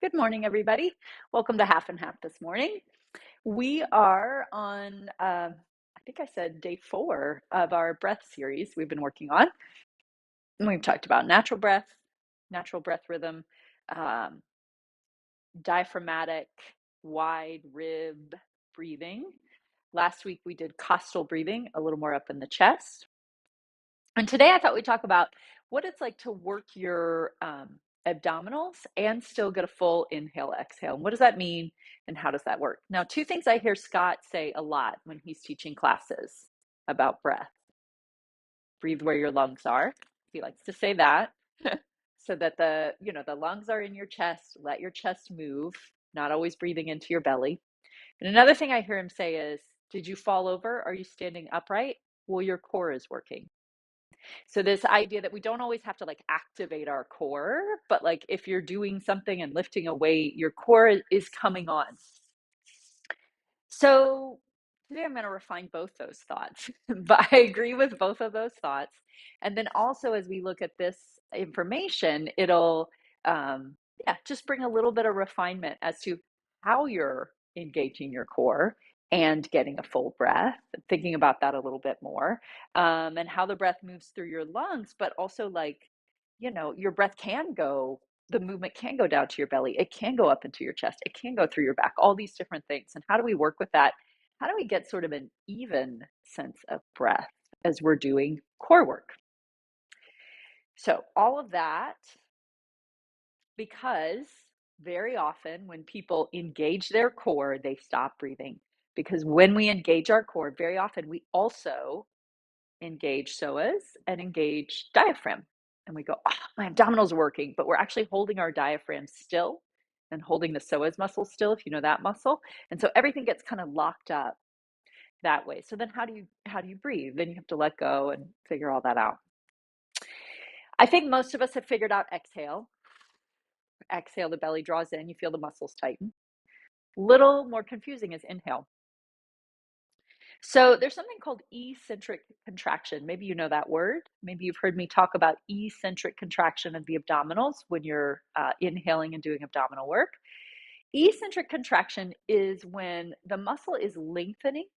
Good morning, everybody. Welcome to Half and Half this morning. We are on, I think I said day 4 of our breath series we've been working on. And we've talked about natural breath rhythm, um, diaphragmatic, wide rib breathing. Last week we did costal breathing, a little more up in the chest. And today I thought we'd talk about what it's like to work your abdominals and still get a full inhale, exhale. And what does that mean and how does that work? Now, two things I hear Scott say a lot when he's teaching classes about breath. Breathe where your lungs are. He likes to say that so that the lungs are in your chest, let your chest move, not always breathing into your belly. And another thing I hear him say is, did you fall over? Are you standing upright? Well, your core is working. So this idea that we don't always have to like activate our core, but like if you're doing something and lifting a weight, your core is coming on. So today I'm going to refine both those thoughts, but I agree with both of those thoughts. And then also as we look at this information, it'll just bring a little bit of refinement as to how you're engaging your core and getting a full breath, thinking about that a little bit more, and how the breath moves through your lungs, but also your breath can go, the movement can go down to your belly. It can go up into your chest. It can go through your back, all these different things. And how do we work with that? How do we get sort of an even sense of breath as we're doing core work? So all of that, because very often when people engage their core, they stop breathing. Because when we engage our core, very often we also engage psoas and engage diaphragm. And we go, oh, my abdominals are working, but we're actually holding our diaphragm still and holding the psoas muscle still, if you know that muscle. And so everything gets kind of locked up that way. So then how do you breathe? Then you have to let go and figure all that out. I think most of us have figured out exhale. Exhale, the belly draws in, you feel the muscles tighten. Little more confusing is inhale. So there's something called eccentric contraction. Maybe you know that word. Maybe you've heard me talk about eccentric contraction of the abdominals when you're inhaling and doing abdominal work. Eccentric contraction is when the muscle is lengthening,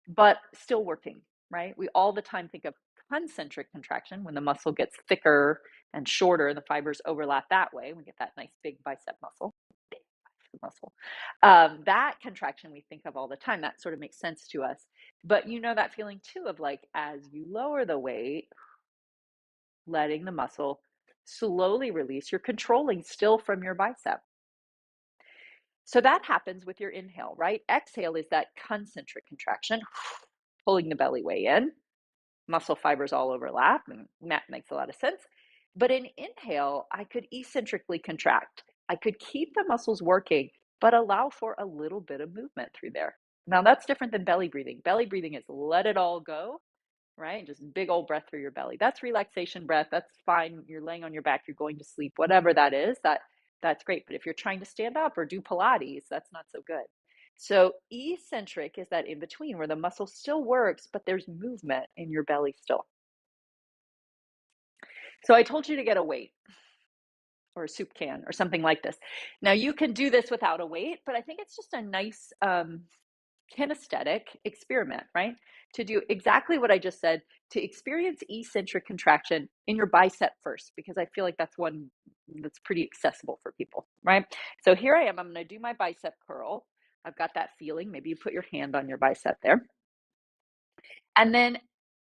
but still working, right? We all the time think of concentric contraction when the muscle gets thicker and shorter and the fibers overlap that way. We get that nice big bicep muscle. That contraction we think of all the time. That sort of makes sense to us. But you know that feeling too of like as you lower the weight, letting the muscle slowly release, you're controlling still from your bicep. So that happens with your inhale, right? Exhale is that concentric contraction, pulling the belly way in, muscle fibers all overlap, and that makes a lot of sense. But in inhale, I could eccentrically contract. I could keep the muscles working, but allow for a little bit of movement through there. Now that's different than belly breathing. Belly breathing is let it all go, right? Just big old breath through your belly. That's relaxation breath. That's fine. You're laying on your back, you're going to sleep, whatever that is, that's great. But if you're trying to stand up or do Pilates, that's not so good. So eccentric is that in between where the muscle still works, but there's movement in your belly still. So I told you to get a weight or a soup can or something like this. Now you can do this without a weight, but I think it's just a nice kinesthetic experiment, right? To do exactly what I just said, to experience eccentric contraction in your bicep first, because I feel like that's one that's pretty accessible for people, right? So here I am, I'm going to do my bicep curl. I've got that feeling. Maybe you put your hand on your bicep there. And then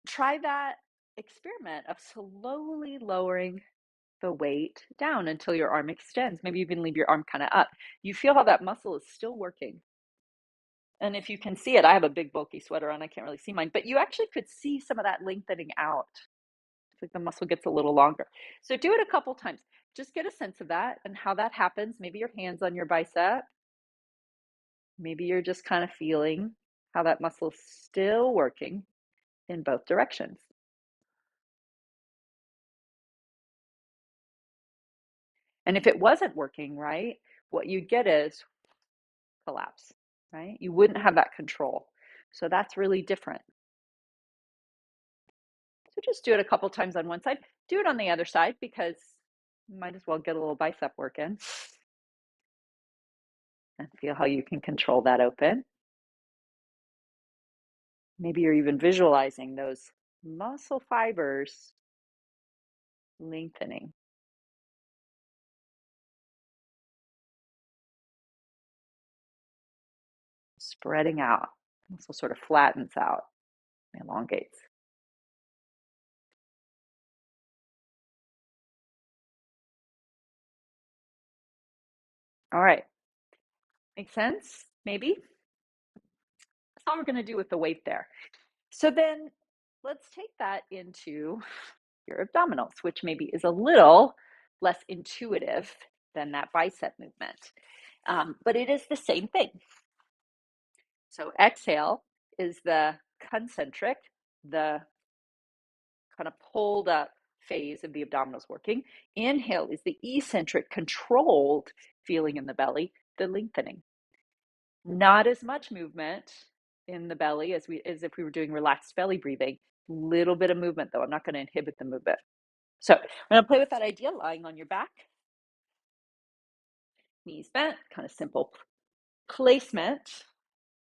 try that experiment of slowly lowering the weight down until your arm extends. Maybe you can leave your arm kind of up. You feel how that muscle is still working. And if you can see it, I have a big bulky sweater on, I can't really see mine, but you actually could see some of that lengthening out. It's like the muscle gets a little longer. So do it a couple times. Just get a sense of that and how that happens. Maybe your hands on your bicep. Maybe you're just kind of feeling how that muscle is still working in both directions. And if it wasn't working right, what you'd get is collapse, right? You wouldn't have that control. So that's really different. So just do it a couple times on one side. Do it on the other side because you might as well get a little bicep work in. And feel how you can control that open. Maybe you're even visualizing those muscle fibers lengthening, spreading out. Muscle sort of flattens out, elongates. All right. Makes sense? Maybe? That's all we're going to do with the weight there. So then let's take that into your abdominals, which maybe is a little less intuitive than that bicep movement. But it is the same thing. So exhale is the concentric, the kind of pulled up phase of the abdominals working. Inhale is the eccentric, controlled feeling in the belly, the lengthening. Not as much movement in the belly as if we were doing relaxed belly breathing. Little bit of movement though. I'm not going to inhibit the movement. So I'm going to play with that idea, lying on your back, knees bent, kind of simple placement.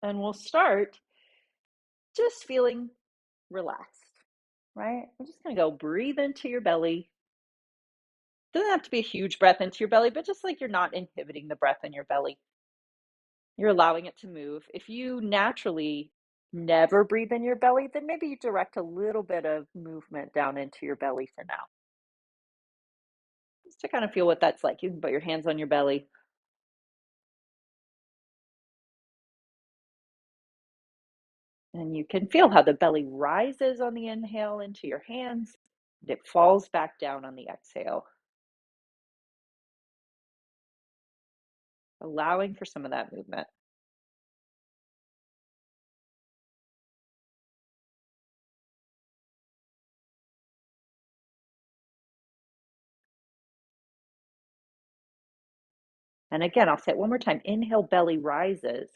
And we'll start just feeling relaxed, right? We're just going to go breathe into your belly. Doesn't have to be a huge breath into your belly, but just like you're not inhibiting the breath in your belly. You're allowing it to move. If you naturally never breathe in your belly, then maybe you direct a little bit of movement down into your belly for now. Just to kind of feel what that's like. You can put your hands on your belly. And you can feel how the belly rises on the inhale into your hands. And it falls back down on the exhale. Allowing for some of that movement. And again, I'll say it one more time. Inhale, belly rises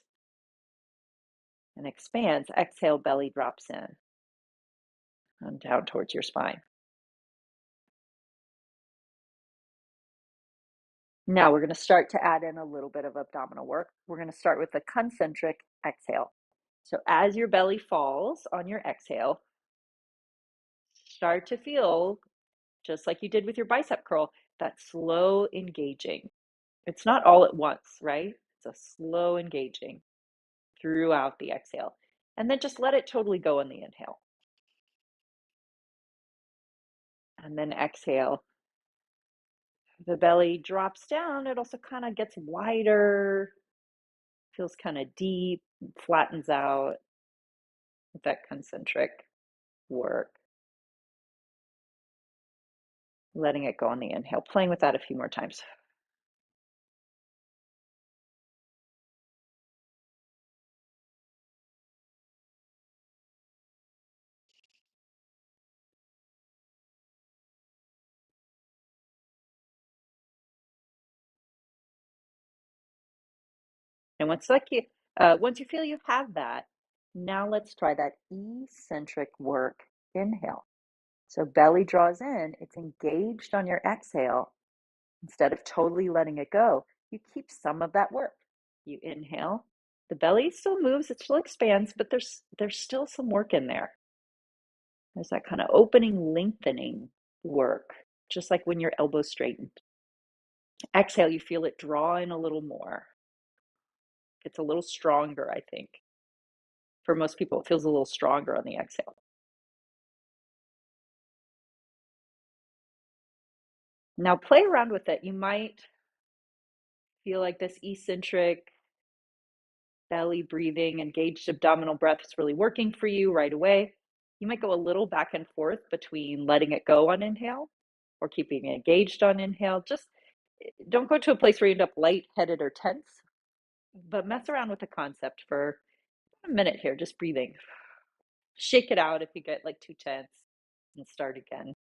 and expands. Exhale, belly drops in and down towards your spine. Now we're going to start to add in a little bit of abdominal work. We're going to start with the concentric exhale. So as your belly falls on your exhale, start to feel, just like you did with your bicep curl, that slow engaging. It's not all at once, right? It's a slow engaging throughout the exhale. And then just let it totally go on the inhale. And then exhale. The belly drops down. It also kind of gets wider, feels kind of deep, flattens out with that concentric work. Letting it go on the inhale, playing with that a few more times. And once you feel you have that, now let's try that eccentric work inhale. So belly draws in, it's engaged on your exhale. Instead of totally letting it go, you keep some of that work. You inhale, the belly still moves, it still expands, but there's still some work in there. There's that kind of opening, lengthening work, just like when your elbows straightened. Exhale, you feel it draw in a little more. It's a little stronger, I think. For most people, it feels a little stronger on the exhale. Now play around with it. You might feel like this eccentric belly breathing, engaged abdominal breath is really working for you right away. You might go a little back and forth between letting it go on inhale or keeping it engaged on inhale. Just don't go to a place where you end up lightheaded or tense, but mess around with the concept for a minute here, just breathing. Shake it out if you get like too tense and start again.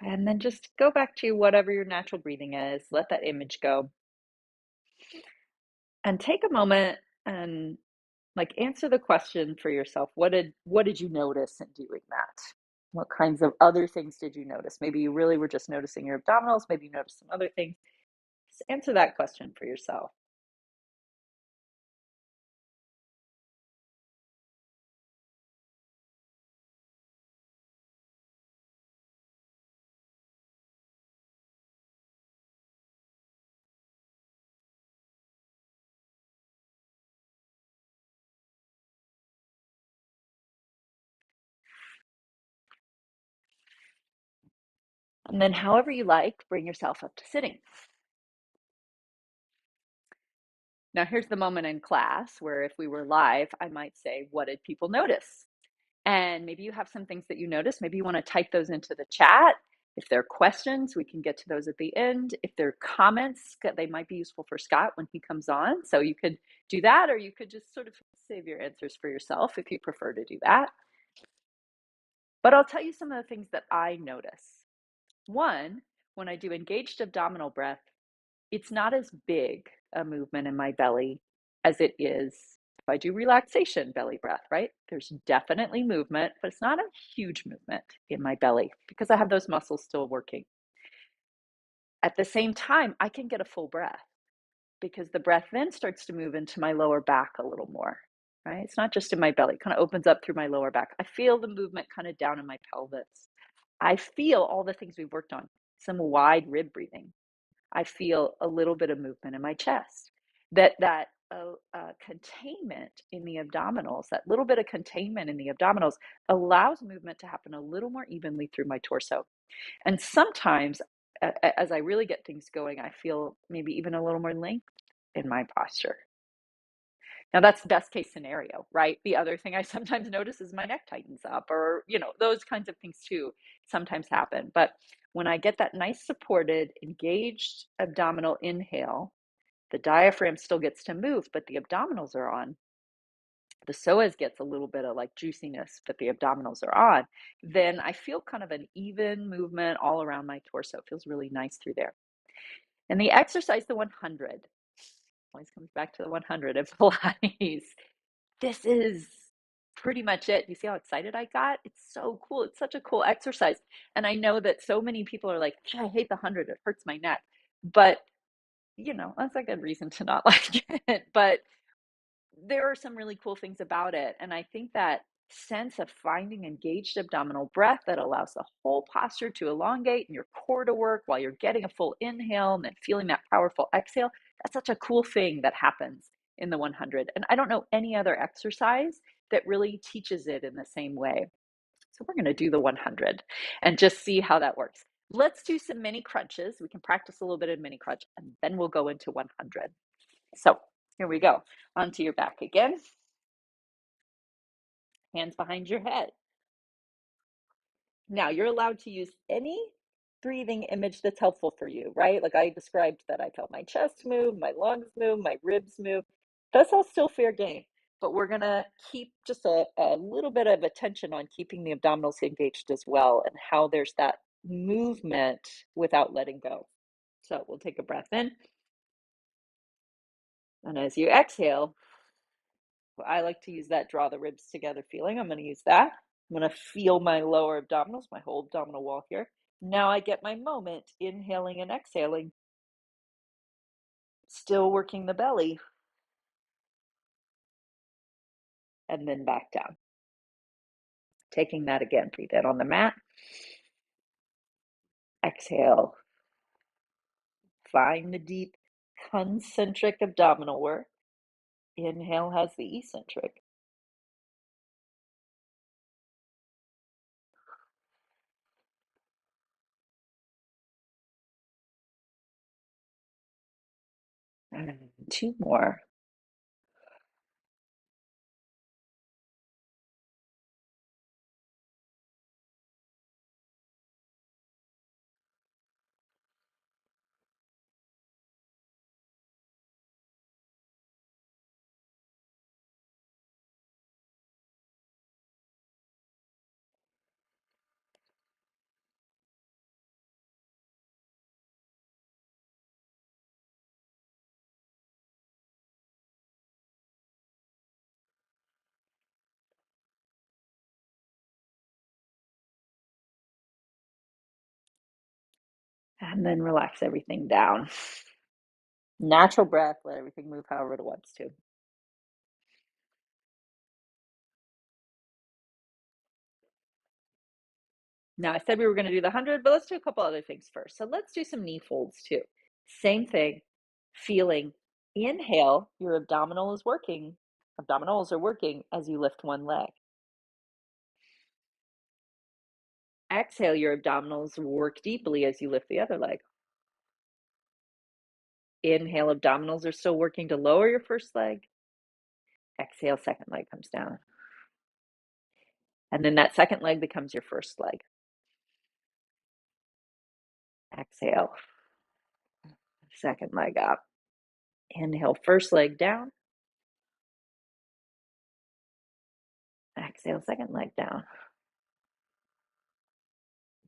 And then just go back to whatever your natural breathing is. Let that image go. And take a moment and like answer the question for yourself. What did you notice in doing that? What kinds of other things did you notice? Maybe you really were just noticing your abdominals, maybe you noticed some other things. Just answer that question for yourself. And then however you like, bring yourself up to sitting. Now here's the moment in class where if we were live, I might say, what did people notice? And maybe you have some things that you notice. Maybe you want to type those into the chat. If there are questions, we can get to those at the end. If there are comments, they might be useful for Scott when he comes on. So you could do that, or you could just sort of save your answers for yourself if you prefer to do that. But I'll tell you some of the things that I notice. One, when I do engaged abdominal breath, it's not as big a movement in my belly as it is if I do relaxation belly breath, right? There's definitely movement, but it's not a huge movement in my belly because I have those muscles still working. At the same time, I can get a full breath because the breath then starts to move into my lower back a little more, right? It's not just in my belly, it kind of opens up through my lower back. I feel the movement kind of down in my pelvis. I feel all the things we've worked on, some wide rib breathing. I feel a little bit of movement in my chest. That containment in the abdominals, that little bit of containment in the abdominals allows movement to happen a little more evenly through my torso. And sometimes, as I really get things going, I feel maybe even a little more length in my posture. Now that's the best case scenario, right? The other thing I sometimes notice is my neck tightens up, or those kinds of things too sometimes happen. But when I get that nice supported, engaged abdominal inhale, the diaphragm still gets to move, but the abdominals are on. The psoas gets a little bit of like juiciness, but the abdominals are on. Then I feel kind of an even movement all around my torso. It feels really nice through there. And the exercise, the 100, always comes back to the 100 of Pilates. This is pretty much it. You see how excited I got? It's so cool. It's such a cool exercise. And I know that so many people are like, I hate the 100. It hurts my neck. But, that's a good reason to not like it. But there are some really cool things about it. And I think that sense of finding engaged abdominal breath that allows the whole posture to elongate and your core to work while you're getting a full inhale and then feeling that powerful exhale, that's such a cool thing that happens in the 100. And I don't know any other exercise that really teaches it in the same way. So we're going to do the 100 and just see how that works. Let's do some mini crunches. We can practice a little bit of mini crunch and then we'll go into 100. So here we go. Onto your back again. Hands behind your head. Now you're allowed to use any breathing image that's helpful for you, right? Like I described that I felt my chest move, my lungs move, my ribs move. That's all still fair game. But we're going to keep just a little bit of attention on keeping the abdominals engaged as well and how there's that movement without letting go. So we'll take a breath in. And as you exhale, I like to use that draw the ribs together feeling. I'm going to use that. I'm going to feel my lower abdominals, my whole abdominal wall here. Now I get my moment, inhaling and exhaling, still working the belly, and then back down. Taking that again, breathe in on the mat. Exhale. Find the deep concentric abdominal work. Inhale has the eccentric. And two more. And then relax everything down. Natural breath, let everything move however it wants to. Now, I said we were going to do the 100, but let's do a couple other things first. So let's do some knee folds too. Same thing, feeling. Inhale, your abdominals are working as you lift one leg. Exhale, your abdominals work deeply as you lift the other leg. Inhale, abdominals are still working to lower your first leg. Exhale, second leg comes down. And then that second leg becomes your first leg. Exhale, second leg up. Inhale, first leg down. Exhale, second leg down.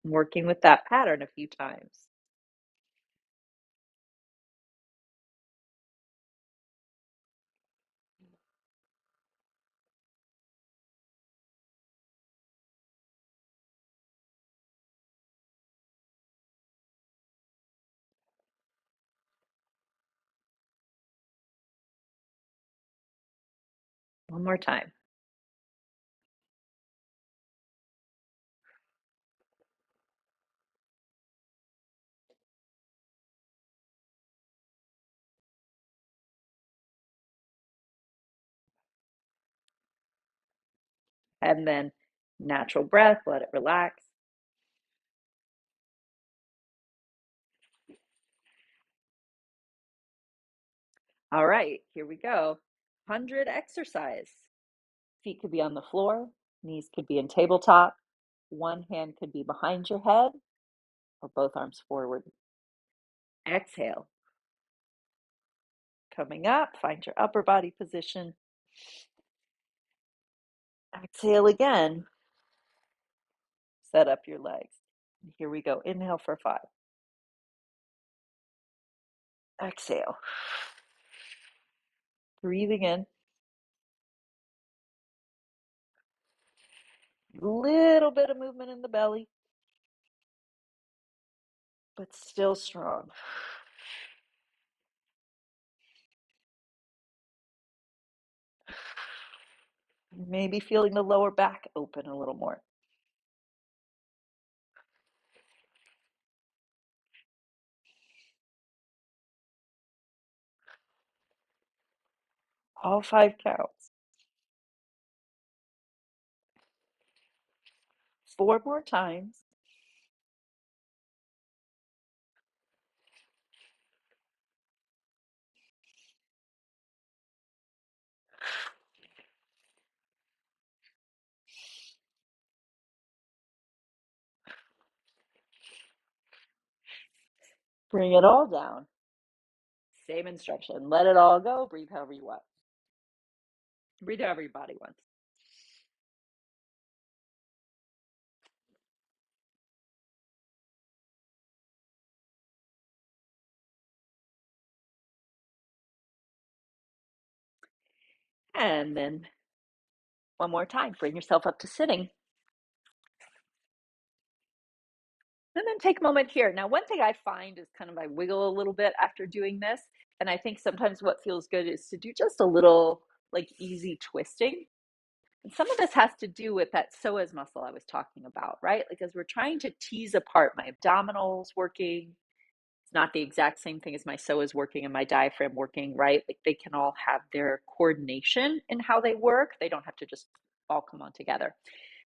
Working with that pattern a few times. One more time. And then natural breath, let it relax. All right, here we go. 100 exercise. Feet could be on the floor, knees could be in tabletop, one hand could be behind your head, or both arms forward. Exhale. Coming up, find your upper body position. Exhale again. Set up your legs. Here we go. Inhale for 5. Exhale. Breathing in. Little bit of movement in the belly, but still strong. Maybe feeling the lower back open a little more. All 5 counts. 4 more times. Bring it all down. Same instruction. Let it all go. Breathe however you want. Breathe however your body wants. And then one more time. Bring yourself up to sitting. And then take a moment here. Now, one thing I find is kind of I wiggle a little bit after doing this. And I think sometimes what feels good is to do just a little like easy twisting. And some of this has to do with that psoas muscle I was talking about, right? Like as we're trying to tease apart my abdominals working, it's not the exact same thing as my psoas working and my diaphragm working, right? Like they can all have their coordination in how they work. They don't have to just all come on together.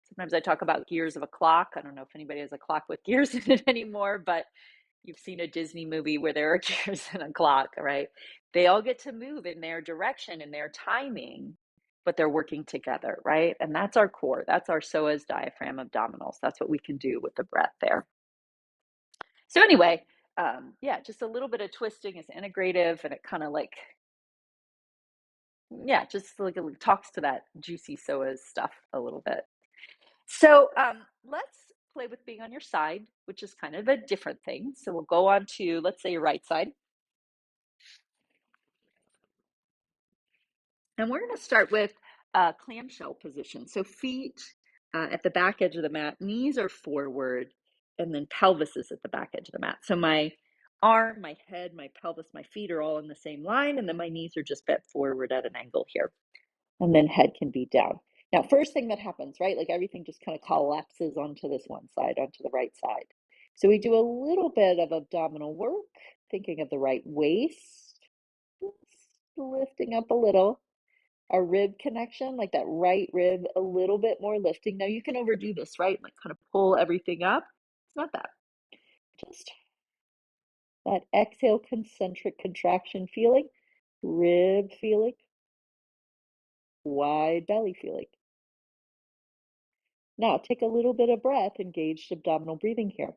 Sometimes I talk about gears of a clock. I don't know if anybody has a clock with gears in it anymore, but you've seen a Disney movie where there are gears in a clock, right? They all get to move in their direction and their timing, but they're working together, right? And that's our core. That's our psoas, diaphragm, abdominals. That's what we can do with the breath there. So anyway, yeah, just a little bit of twisting is integrative, and it kind of like, yeah, just like it talks to that juicy psoas stuff a little bit. So let's play with being on your side, which is kind of a different thing. So we'll go on to, let's say, your right side. And we're going to start with clamshell position. So feet at the back edge of the mat, knees are forward, and then pelvis is at the back edge of the mat. So my arm, my head, my pelvis, my feet are all in the same line, and then my knees are just bent forward at an angle here. And then head can be down. Now, first thing that happens, right? Like everything just kind of collapses onto this one side, onto the right side. So we do a little bit of abdominal work, thinking of the right waist, just lifting up a little. Our rib connection, like that right rib, a little bit more lifting. Now you can overdo this, right? Like kind of pull everything up. It's not that. Just that exhale, concentric contraction feeling, rib feeling, wide belly feeling. Now take a little bit of breath, engaged abdominal breathing here.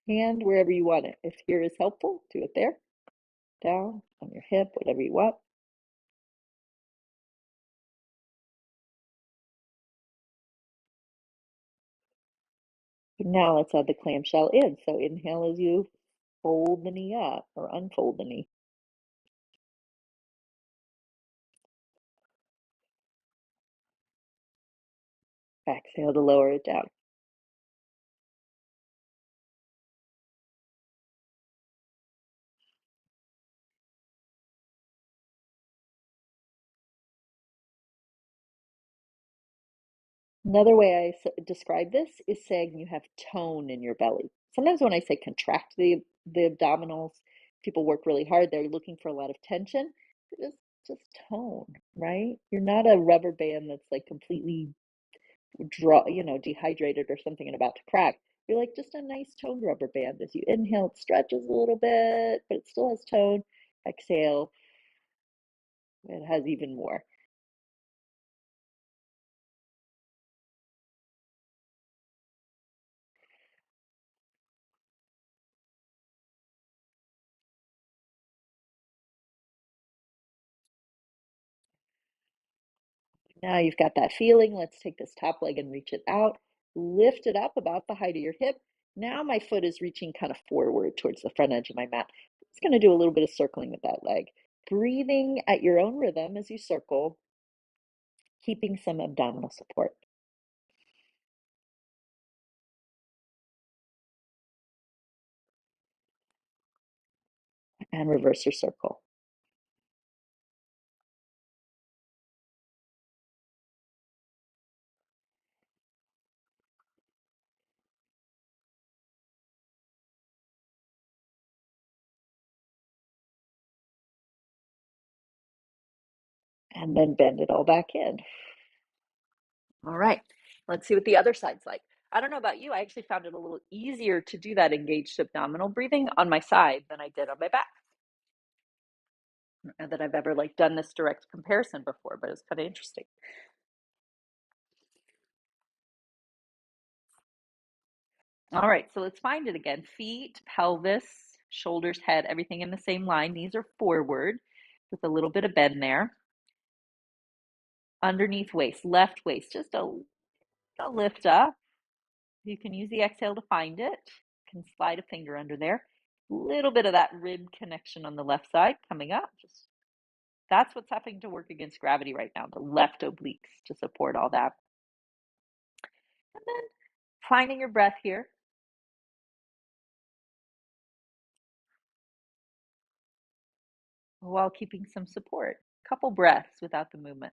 Hand wherever you want it. If here is helpful, do it there. Down, on your hip, whatever you want. Now let's add the clamshell in. So inhale as you fold the knee up or unfold the knee. Exhale to lower it down. Another way I describe this is saying you have tone in your belly. Sometimes when I say contract the abdominals, people work really hard. They're looking for a lot of tension. Just tone, right? You're not a rubber band that's like completely dehydrated or something and about to crack. You're like just a nice toned rubber band. As you inhale, it stretches a little bit, but it still has tone. Exhale, it has even more. Now you've got that feeling. Let's take this top leg and reach it out. Lift it up about the height of your hip. Now my foot is reaching kind of forward towards the front edge of my mat. I'm just going to do a little bit of circling with that leg. Breathing at your own rhythm as you circle, keeping some abdominal support. And reverse your circle. And then bend it all back in. All right, let's see what the other side's like. I don't know about you, I actually found it a little easier to do that engaged abdominal breathing on my side than I did on my back. Not that I've ever like done this direct comparison before, but it's kind of interesting. All right, so let's find it again. Feet, pelvis, shoulders, head, everything in the same line. Knees are forward with a little bit of bend there. Underneath waist, left waist, just a lift up. You can use the exhale to find it. You can slide a finger under there. A little bit of that rib connection on the left side coming up. Just that's what's having to work against gravity right now, the left obliques to support all that. And then finding your breath here. While keeping some support. A couple breaths without the movement.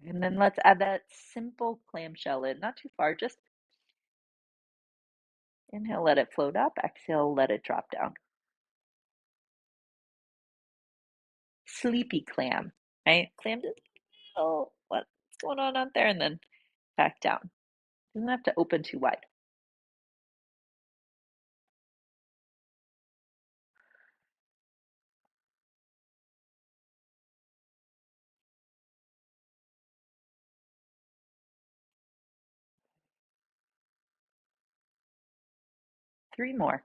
And then let's add that simple clamshell in, not too far, just inhale, let it float up, exhale, let it drop down. Sleepy clam, right? Clam just, oh, what's going on out there? And then back down. Doesn't have to open too wide. Three more.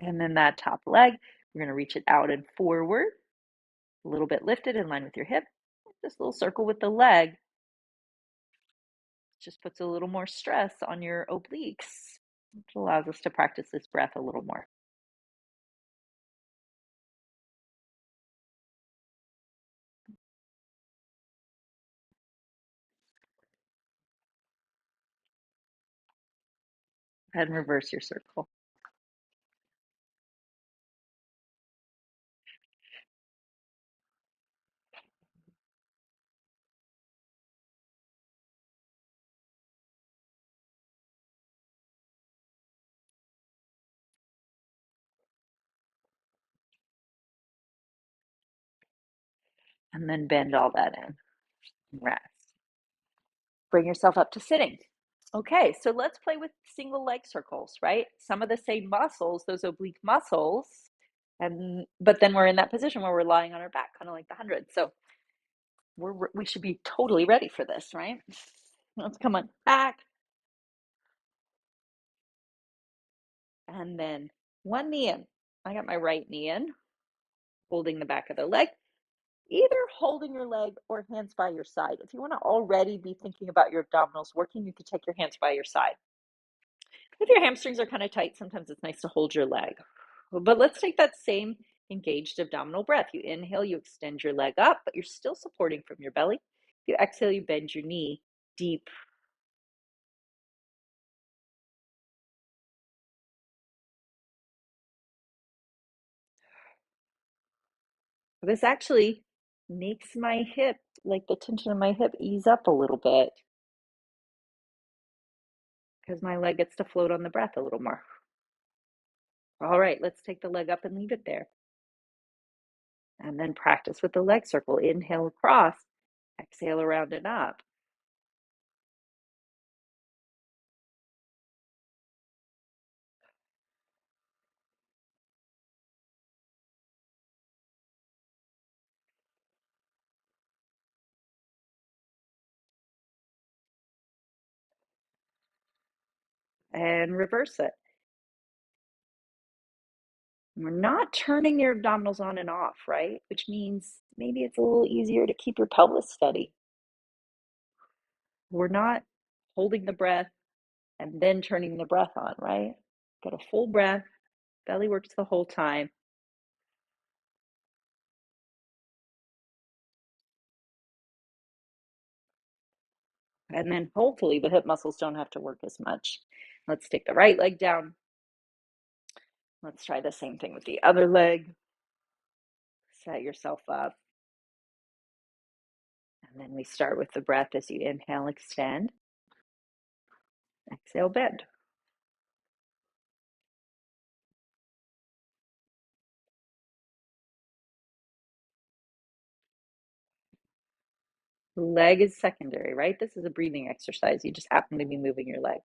And then that top leg, we're going to reach it out and forward, a little bit lifted in line with your hip. Just a little circle with the leg. Just puts a little more stress on your obliques, which allows us to practice this breath a little more. Go ahead and reverse your circle. And then bend all that in. Rest. Bring yourself up to sitting. Okay, so let's play with single leg circles, right? Some of the same muscles, those oblique muscles, but then we're in that position where we're lying on our back, kind of like the 100. So we should be totally ready for this, right? Let's come on back. And then one knee in. I got my right knee in, holding the back of the leg, either holding your leg or hands by your side. If you want to already be thinking about your abdominals working, you could take your hands by your side. If your hamstrings are kind of tight, sometimes it's nice to hold your leg. But let's take that same engaged abdominal breath. You inhale, you extend your leg up, but you're still supporting from your belly. You exhale, you bend your knee deep. This actually makes my hip, like the tension in my hip, ease up a little bit because my leg gets to float on the breath a little more. All right, let's take the leg up and leave it there. And then practice with the leg circle. Inhale across, exhale around and up. And reverse it. We're not turning your abdominals on and off, right? Which means maybe it's a little easier to keep your pelvis steady. We're not holding the breath and then turning the breath on, right? Got a full breath, belly works the whole time. And then hopefully the hip muscles don't have to work as much. Let's take the right leg down. Let's try the same thing with the other leg. Set yourself up. And then we start with the breath as you inhale, extend. Exhale, bend. Leg is secondary, right? This is a breathing exercise. You just happen to be moving your leg.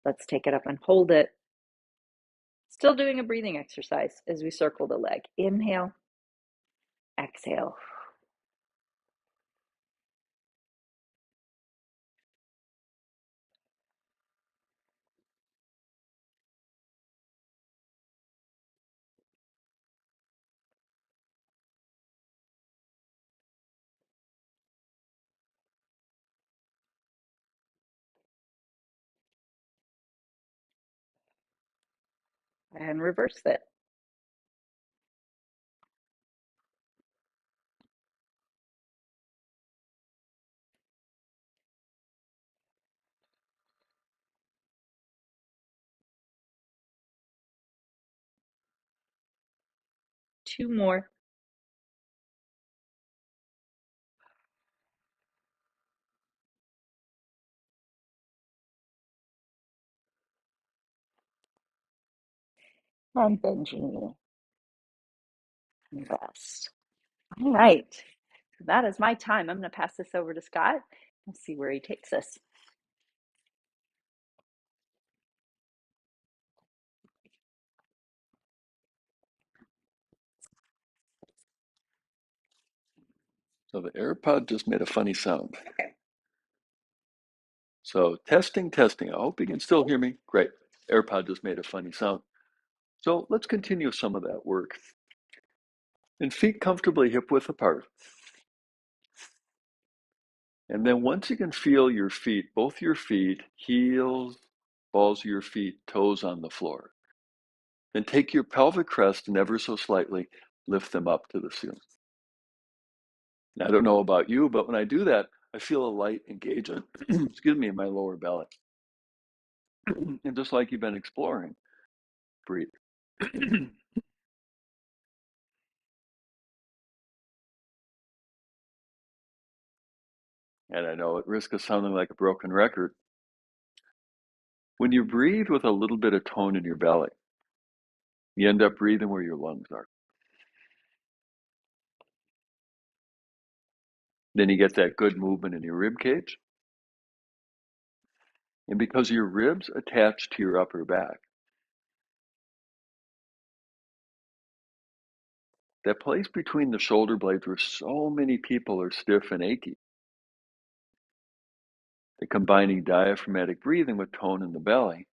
Let's take it up and hold it. Still doing a breathing exercise as we circle the leg. Inhale, exhale. And reverse it. Two more. And bend your knee. And rest. All right. That is my time. I'm going to pass this over to Scott. We'll see where he takes us. So the AirPod just made a funny sound. Okay. So testing. I hope you can still hear me. Great. AirPod just made a funny sound. So let's continue some of that work. And feet comfortably hip width apart. And then once you can feel your feet, both your feet, heels, balls of your feet, toes on the floor, then take your pelvic crest and ever so slightly lift them up to the ceiling. Now, I don't know about you, but when I do that, I feel a light engagement, excuse me, in my lower belly. And just like you've been exploring, breathe. And I know at risk of sounding like a broken record, when you breathe with a little bit of tone in your belly, you end up breathing where your lungs are. Then you get that good movement in your rib cage. And because your ribs attach to your upper back, that place between the shoulder blades where so many people are stiff and achy, the combining diaphragmatic breathing with tone in the belly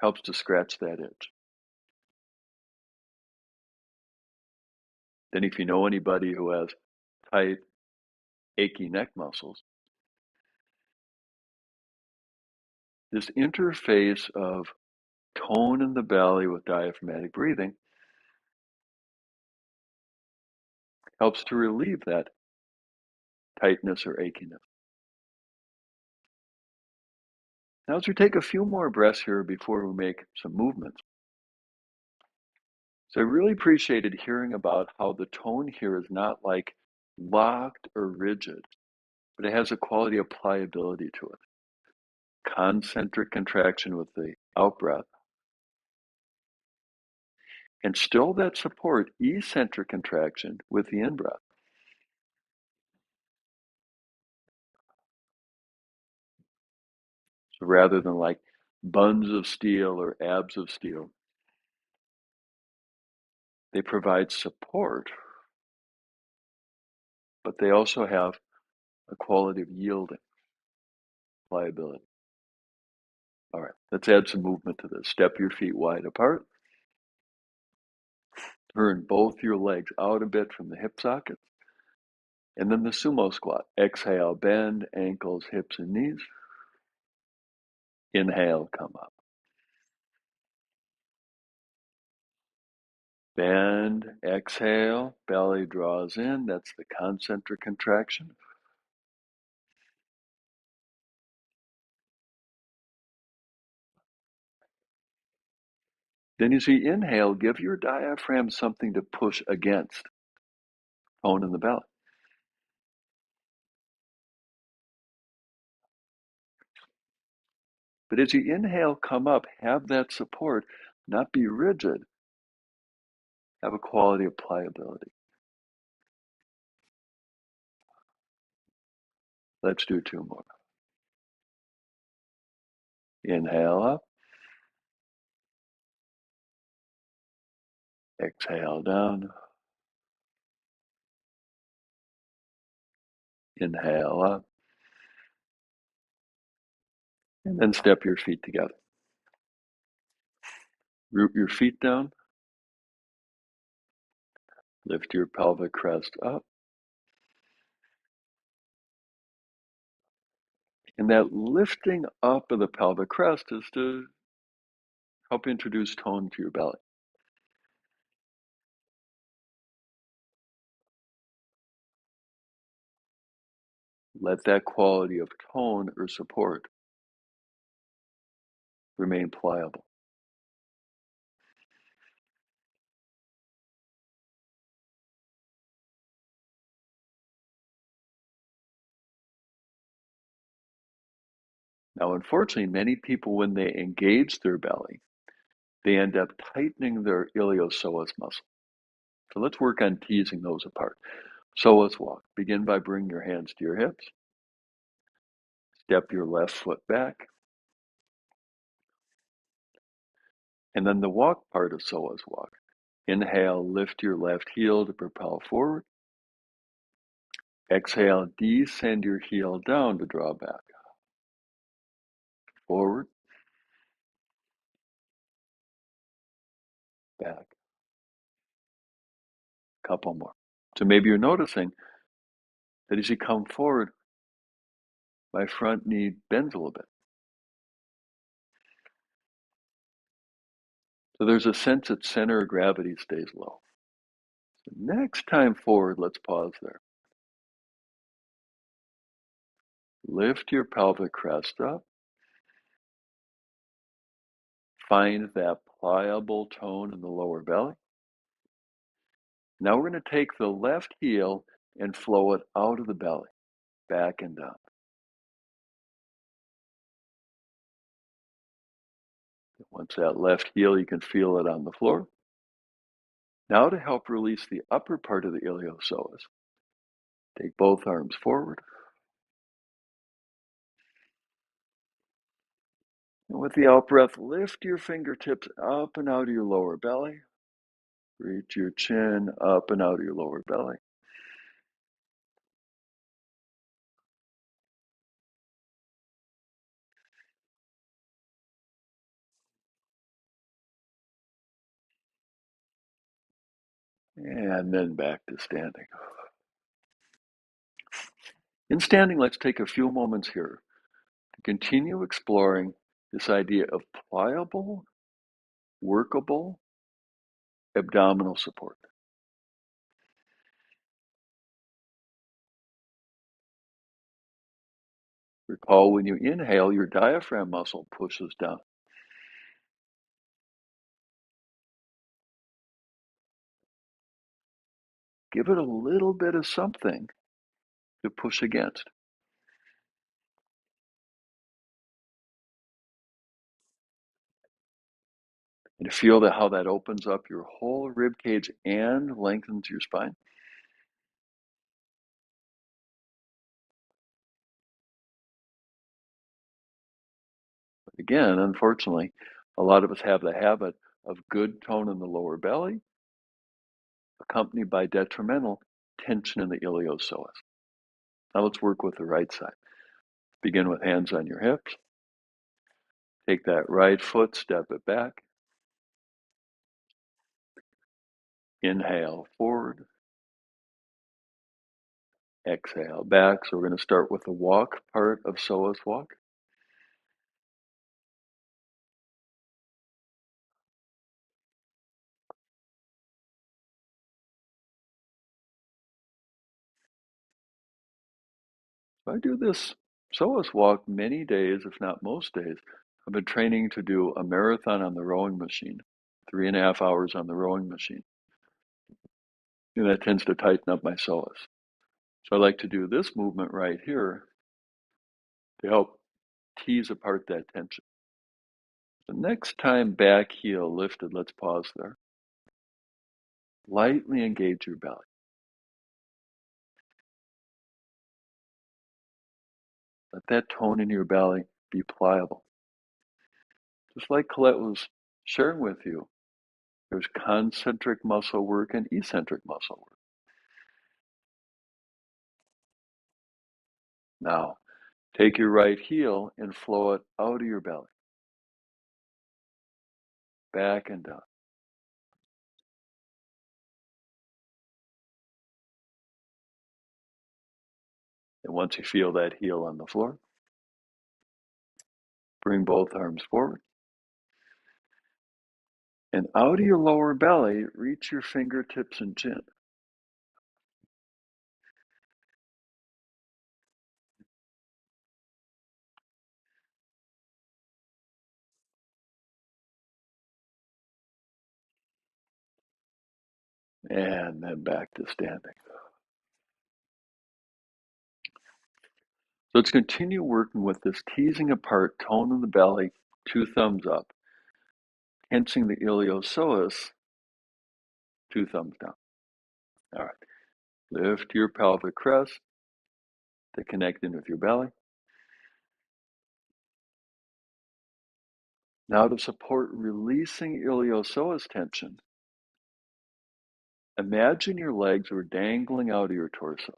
helps to scratch that itch. Then if you know anybody who has tight, achy neck muscles, this interface of tone in the belly with diaphragmatic breathing helps to relieve that tightness or achiness. Now, as we take a few more breaths here before we make some movements. So I really appreciated hearing about how the tone here is not like locked or rigid, but it has a quality of pliability to it. Concentric contraction with the out breath. And still that support, eccentric contraction with the in breath. So rather than like buns of steel or abs of steel, they provide support, but they also have a quality of yielding, pliability. All right, let's add some movement to this. Step your feet wide apart. Turn both your legs out a bit from the hip sockets. And then the Sumo Squat. Exhale, bend ankles, hips, and knees. Inhale, come up. Bend, exhale, belly draws in. That's the concentric contraction. Then as you inhale, give your diaphragm something to push against. Tone in the belly. But as you inhale, come up, have that support, not be rigid, have a quality of pliability. Let's do two more. Inhale up. Exhale down. Inhale up. And then step your feet together. Root your feet down. Lift your pelvic crest up. And that lifting up of the pelvic crest is to help introduce tone to your belly. Let that quality of tone or support remain pliable. Now, unfortunately, many people, when they engage their belly, they end up tightening their iliopsoas muscle. So let's work on teasing those apart. Psoas Walk. Begin by bringing your hands to your hips. Step your left foot back. And then the walk part of Psoas Walk. Inhale, lift your left heel to propel forward. Exhale, descend your heel down to draw back. forward, back. Couple more. So maybe you're noticing that as you come forward, my front knee bends a little bit. So there's a sense that center of gravity stays low. So next time forward, let's pause there. Lift your pelvic crest up. Find that pliable tone in the lower belly. Now we're going to take the left heel and flow it out of the belly, back and down. Once that left heel, you can feel it on the floor. Now to help release the upper part of the iliopsoas, take both arms forward. And with the out breath, lift your fingertips up and out of your lower belly. Reach your chin up and out of your lower belly. And then back to standing. In standing, let's take a few moments here to continue exploring this idea of pliable, workable abdominal support. Recall when you inhale, your diaphragm muscle pushes down. Give it a little bit of something to push against. And feel that how that opens up your whole rib cage and lengthens your spine. But again, unfortunately, a lot of us have the habit of good tone in the lower belly, accompanied by detrimental tension in the iliopsoas. Now let's work with the right side. Begin with hands on your hips. Take that right foot, step it back. Inhale forward. Exhale back. So we're going to start with the walk part of Psoas Walk. So I do this Psoas Walk many days, if not most days. I've been training to do a marathon on the rowing machine, 3.5 hours on the rowing machine. And that tends to tighten up my psoas. So I like to do this movement right here to help tease apart that tension. The next time back heel lifted, let's pause there. Lightly engage your belly. Let that tone in your belly be pliable. Just like Collette was sharing with you, there's concentric muscle work and eccentric muscle work. Now, take your right heel and flow it out of your belly, back and down. And once you feel that heel on the floor, bring both arms forward. And out of your lower belly, reach your fingertips and chin. And then back to standing. So let's continue working with this teasing apart, tone in the belly, 2 thumbs up, tensing the iliopsoas, 2 thumbs down. All right. Lift your pelvic crest to connect in with your belly. Now to support releasing iliopsoas tension, imagine your legs were dangling out of your torso.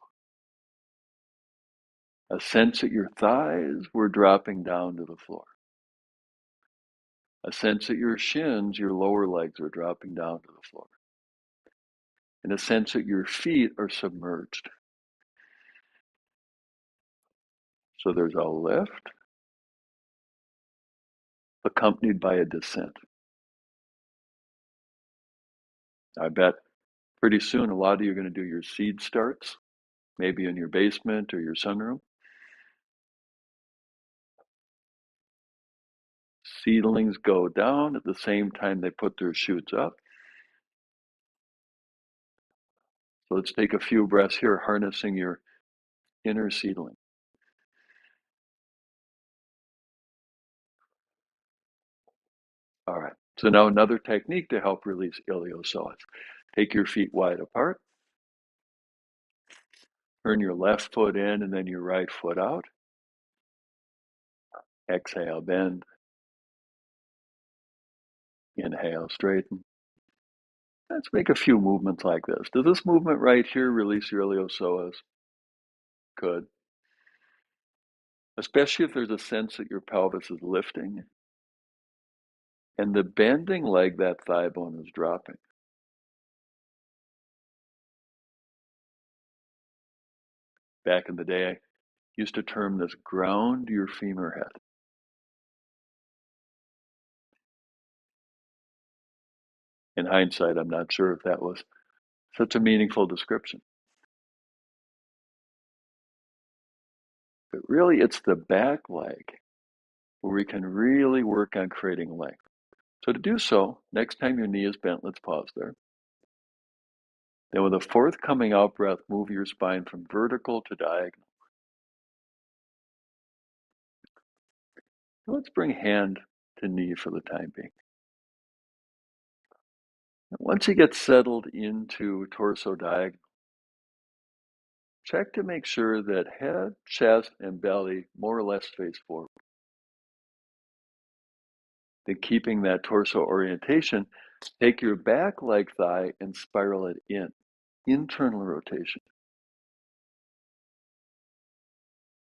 A sense that your thighs were dropping down to the floor. A sense that your shins, your lower legs, are dropping down to the floor. And a sense that your feet are submerged. So there's a lift accompanied by a descent. I bet pretty soon a lot of you are going to do your seed starts, maybe in your basement or your sunroom. Seedlings go down at the same time they put their shoots up. So let's take a few breaths here, harnessing your inner seedling. All right, so now another technique to help release iliopsoas. Take your feet wide apart. Turn your left foot in and then your right foot out. Exhale, bend. Inhale, straighten. Let's make a few movements like this. Does this movement right here release your iliopsoas? Good. Especially if there's a sense that your pelvis is lifting and the bending leg, that thigh bone, is dropping. Back in the day, I used to term this ground your femur head. In hindsight, I'm not sure if that was such a meaningful description. But really, it's the back leg where we can really work on creating length. So to do so, next time your knee is bent, let's pause there. Then with a forthcoming out breath, move your spine from vertical to diagonal. Let's bring hand to knee for the time being. Once you get settled into torso diagonal, check to make sure that head, chest, and belly more or less face forward. Then keeping that torso orientation, take your back leg thigh and spiral it in. Internal rotation.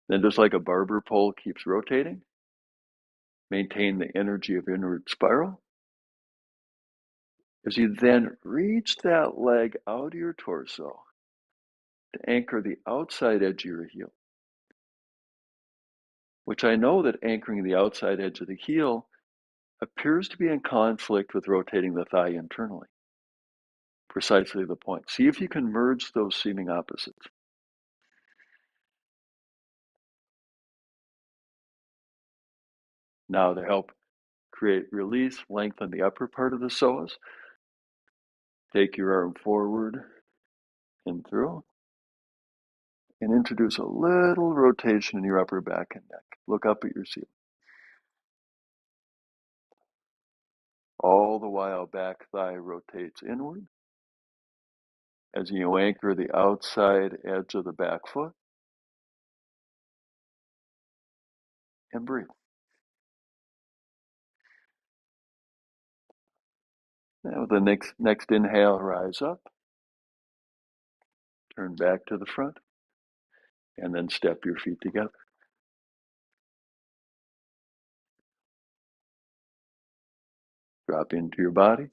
Then just like a barber pole keeps rotating, maintain the energy of inward spiral. As you then reach that leg out of your torso to anchor the outside edge of your heel, which I know that anchoring the outside edge of the heel appears to be in conflict with rotating the thigh internally. Precisely the point. See if you can merge those seeming opposites. Now to help create release, lengthen the upper part of the psoas, take your arm forward and through, and introduce a little rotation in your upper back and neck. Look up at your ceiling. All the while, back thigh rotates inward as you anchor the outside edge of the back foot, and breathe. Now with the next inhale, rise up, turn back to the front, and then step your feet together. Drop into your body,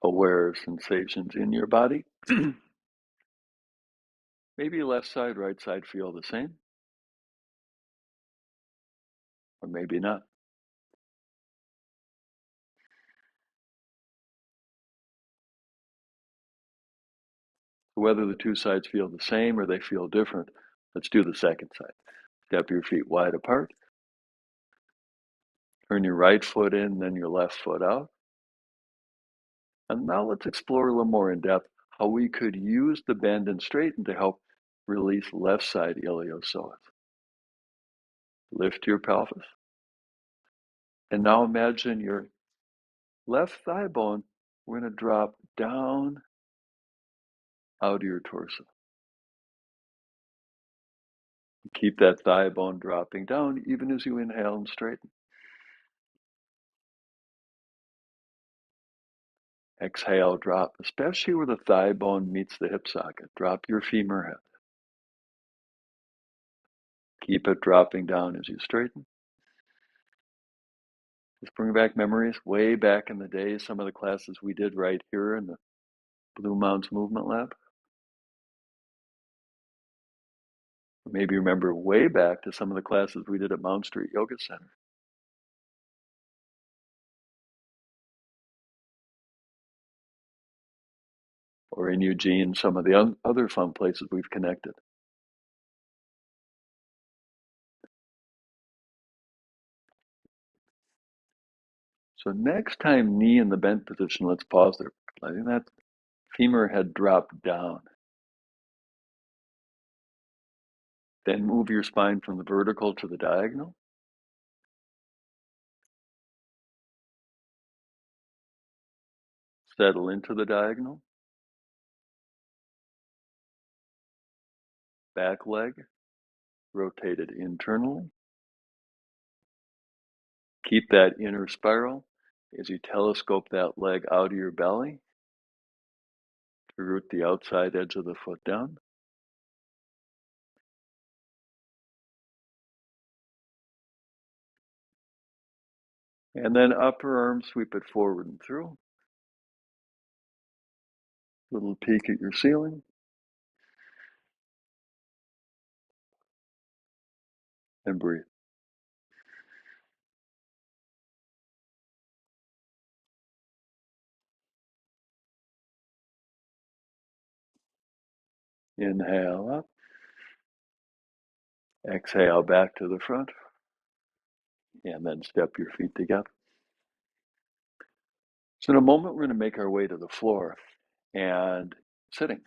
aware of sensations in your body. Maybe left side, right side feel the same, or maybe not. Whether the two sides feel the same or they feel different, let's do the second side. Step your feet wide apart. Turn your right foot in, then your left foot out. And now let's explore a little more in depth how we could use the bend and straighten to help release left side iliopsoas. Lift your pelvis. And now imagine your left thigh bone, we're going to drop down out of your torso. Keep that thigh bone dropping down even as you inhale and straighten. Exhale, drop, especially where the thigh bone meets the hip socket. Drop your femur head. Keep it dropping down as you straighten. Just bring back memories way back in the day, some of the classes we did right here in the Blue Mountains Movement Lab. Maybe remember way back to some of the classes we did at Mount Street Yoga Center. Or in Eugene, some of the other fun places we've connected. So next time, knee in the bent position, let's pause there. Letting that femur head drop down. Then move your spine from the vertical to the diagonal. Settle into the diagonal. Back leg rotated internally. Keep that inner spiral as you telescope that leg out of your belly to root the outside edge of the foot down. And then upper arm, sweep it forward and through. Little peek at your ceiling. And breathe. Inhale up. Exhale back to the front. And then step your feet together. So in a moment, we're going to make our way to the floor and sitting.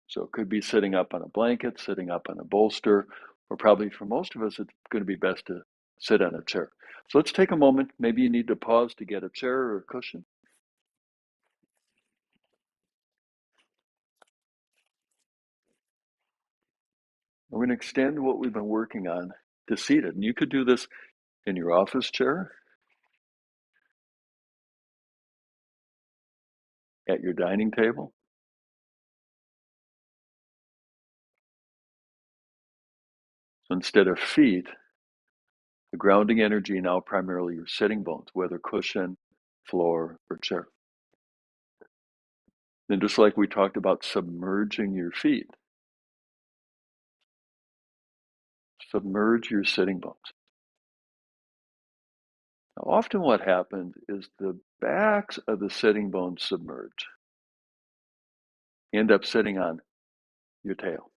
So it could be sitting up on a blanket, sitting up on a bolster, or probably for most of us, it's going to be best to sit on a chair. So let's take a moment. Maybe you need to pause to get a chair or a cushion. We're going to extend what we've been working on to seated. And you could do this in your office chair, at your dining table. So instead of feet, the grounding energy now primarily your sitting bones, whether cushion, floor, or chair. Then just like we talked about submerging your feet, submerge your sitting bones. Now, often what happens is the backs of the sitting bones submerge. You end up sitting on your tail.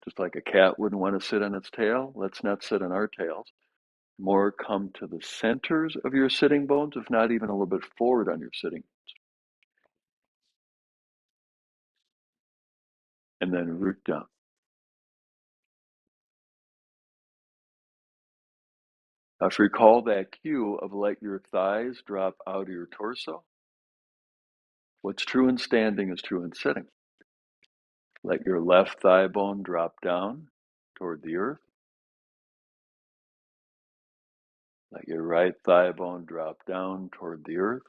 Just like a cat wouldn't want to sit on its tail, let's not sit on our tails. More come to the centers of your sitting bones, if not even a little bit forward on your sitting bones. And then root down. Now, if you recall that cue of let your thighs drop out of your torso, what's true in standing is true in sitting. Let your left thigh bone drop down toward the earth. Let your right thigh bone drop down toward the earth.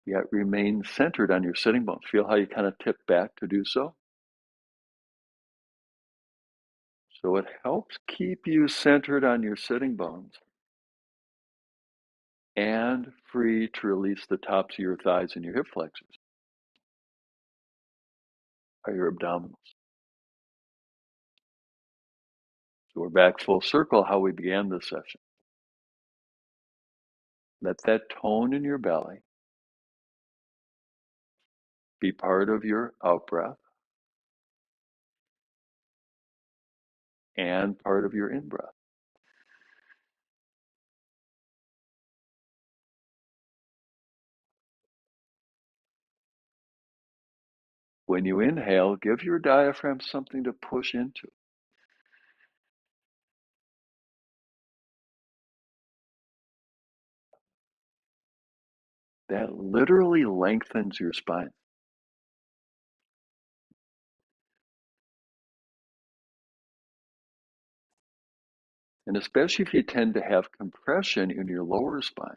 Yet remain centered on your sitting bones. Feel how you kind of tip back to do so. So it helps keep you centered on your sitting bones and free to release the tops of your thighs and your hip flexors, or your abdominals. So we're back full circle how we began this session. Let that tone in your belly be part of your out breath and part of your in breath. When you inhale, give your diaphragm something to push into. That literally lengthens your spine. And especially if you tend to have compression in your lower spine,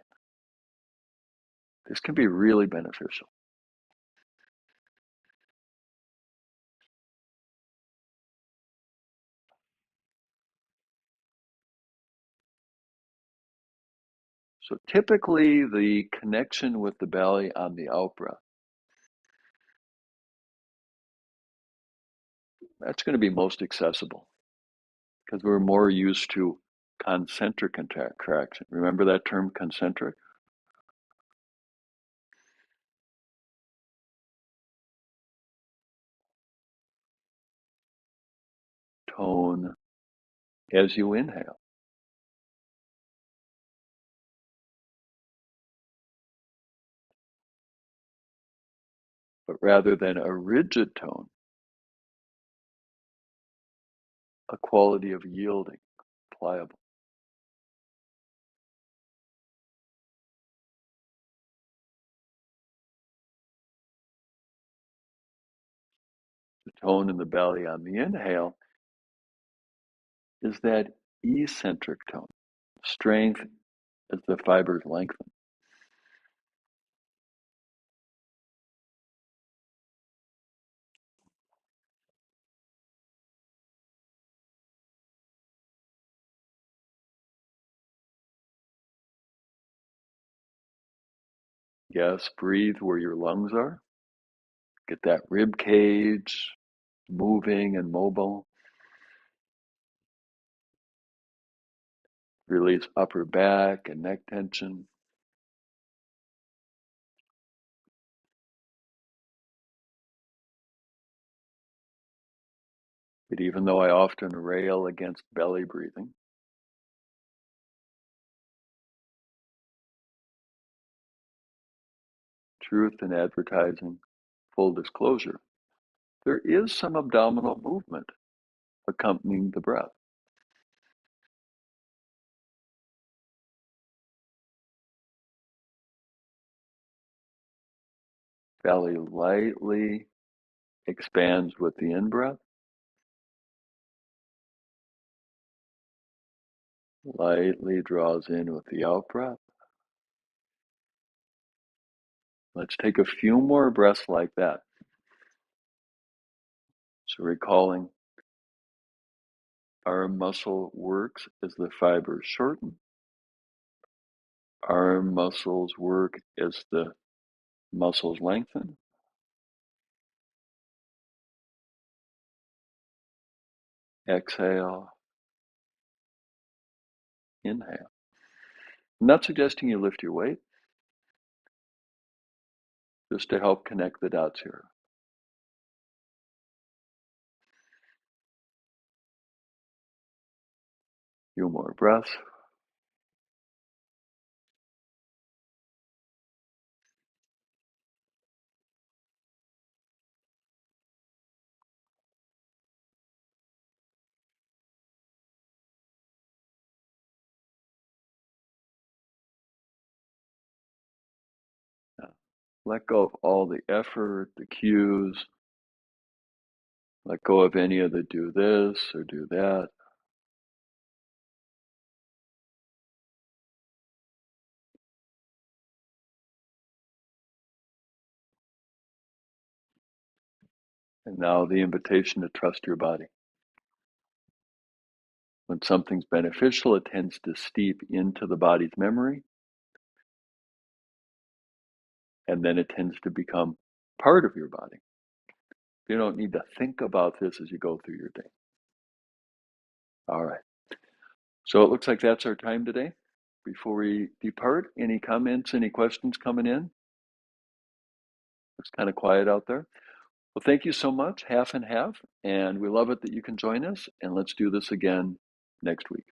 this can be really beneficial. So typically the connection with the belly on the out breath, that's going to be most accessible because we're more used to concentric contraction. Remember that term, concentric? Tone as you inhale. But rather than a rigid tone, a quality of yielding, pliable. The tone in the belly on the inhale is that eccentric tone, strength as the fibers lengthen. Yes, breathe where your lungs are. Get that rib cage moving and mobile. Release upper back and neck tension. But even though I often rail against belly breathing, truth in advertising, full disclosure, there is some abdominal movement accompanying the breath. Belly lightly expands with the in-breath, lightly draws in with the out-breath. Let's take a few more breaths like that. So recalling arm muscle works as the fibers shorten. Arm muscles work as the muscles lengthen. Exhale, inhale. I'm not suggesting you lift your weight, just to help connect the dots here. Few more breaths. Now, let go of all the effort, the cues. Let go of any of the do this or do that. And now the invitation to trust your body. When something's beneficial, it tends to steep into the body's memory, and then it tends to become part of your body. You don't need to think about this as you go through your day. All right. So it looks like that's our time today. Before we depart, any comments, any questions coming in? It's kind of quiet out there. Well, thank you so much, half and half, and we love it that you can join us, and let's do this again next week.